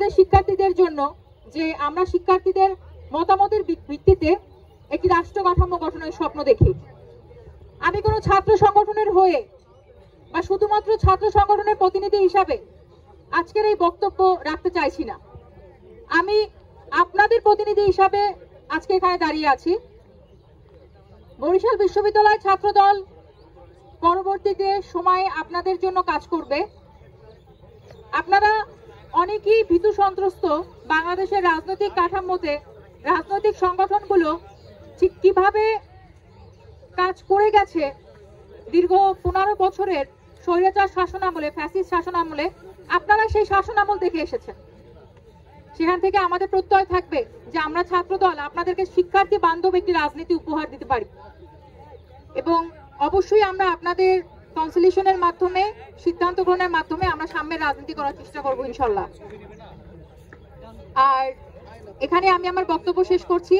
আমাদের শিক্ষার্থীদের জন্য যে আমরা শিক্ষার্থীদের মতামতের ভিত্তিতে একটি রাষ্ট্র কাঠামো গঠনের স্বপ্ন দেখি। আমি কোনো ছাত্র সংগঠনের হয়ে বা শুধুমাত্র ছাত্র সংগঠনের প্রতিনিধি হিসাবে আজকের এই বক্তব্য রাখতে চাইছি না। আমি আপনাদের প্রতিনিধি হিসাবে আজকে এখানে দাঁড়িয়ে আছি। বরিশাল বিশ্ববিদ্যালয় ছাত্রদল পরবর্তীতে সময়ে আপনাদের জন্য কাজ করবে। আপনারা অনেকেই ভীতু সন্ত্রস্ত বাংলাদেশের রাজনৈতিক কাঠামোতে রাজনৈতিক সংগঠনগুলো ঠিক কিভাবে কাজ করে গেছে দীর্ঘ 15 বছরের স্বৈরাচার শাসনামলে, ফ্যাসিস্ট শাসনামলে আপনারা সেই শাসনামল দেখে এসেছেন। সেখান থেকে আমাদের প্রত্যয় থাকবে যে আমরা ছাত্রদল আপনাদেরকে শিক্ষার্থী বান্ধব একটি রাজনীতি উপহার দিতে পারি এবং অবশ্যই আমরা আপনাদের কনসিলেশনের মাধ্যমে, সিদ্ধান্ত গ্রহণের মাধ্যমে আমরা সামনের রাজনীতি করার চেষ্টা করব ইনশাল্লাহ। আর এখানে আমি আমার বক্তব্য শেষ করছি।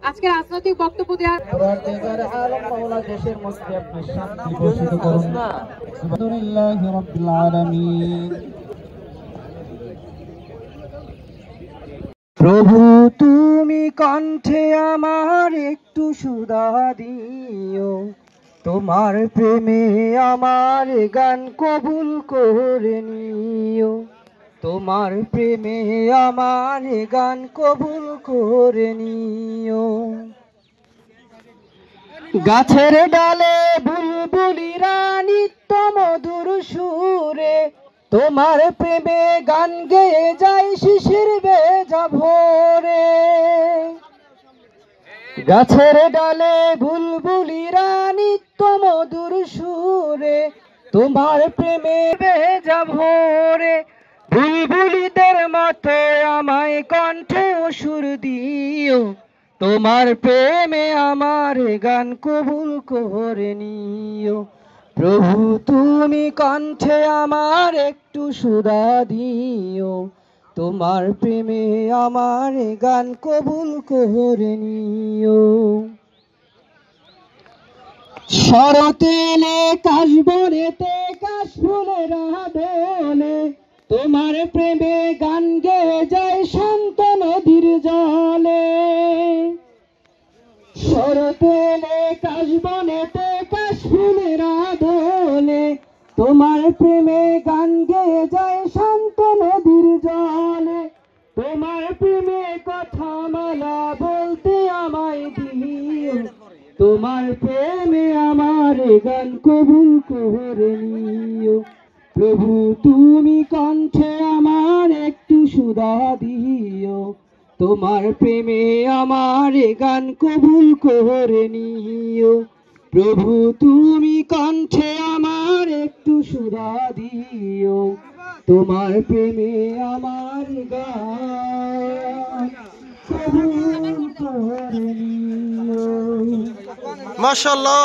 আজকে রাজনৈতিক বক্তব্য দেওয়ার প্রভু তুমি কণ্ঠে আমার একটু সুধা দিও, তোমার প্রেমে আমার গান কবুল করে নিও, তোমার প্রেমে আমার গান কবুল করে নিও। গাছের ডালে বুলবুলিরা নিত্য মধুর সুরে তোমার প্রেমে গান গেয়ে যায় শিশির ভেজা ভোরে। গাছের ডালে বুলবুলিরা নিত্য মধুর সুরে তোমার প্রেমে ভেজা ভোরে। বুলবুলিদের মতো আমায় কণ্ঠে সুর দিও, তোমার প্রেমে আমার গান কবুল করে নিও। প্রভু তুমি কণ্ঠে আমার একটু সুধা দিও, তোমার প্রেমে আমার গান কবুল করে নিও। শরতেলে কাশবনেতে কাশফুলেরা দোলে তোমার প্রেমে গান গেয়ে যায় শান্ত নদীর জলে। শরতেলে কাশবনেতে কাশফুলেরা দোলে তোমার প্রেমে গান গেয়ে যায় শান্ত নদীর জলে। তোমার প্রেমে কথা মালা বলতে আমায় দিও, তোমার প্রেমে আমার গান কবুল করে নিও। প্রভু তুমি কণ্ঠে আমার একটু সুধা দিও, তোমার প্রেমে আমার গান কবুল করে নিও। প্রভু তুমি কণ্ঠে আমার একটু সুধা দিও, তোমার প্রেমে আমার গান কবুল করে নিও। মাশাআল্লাহ।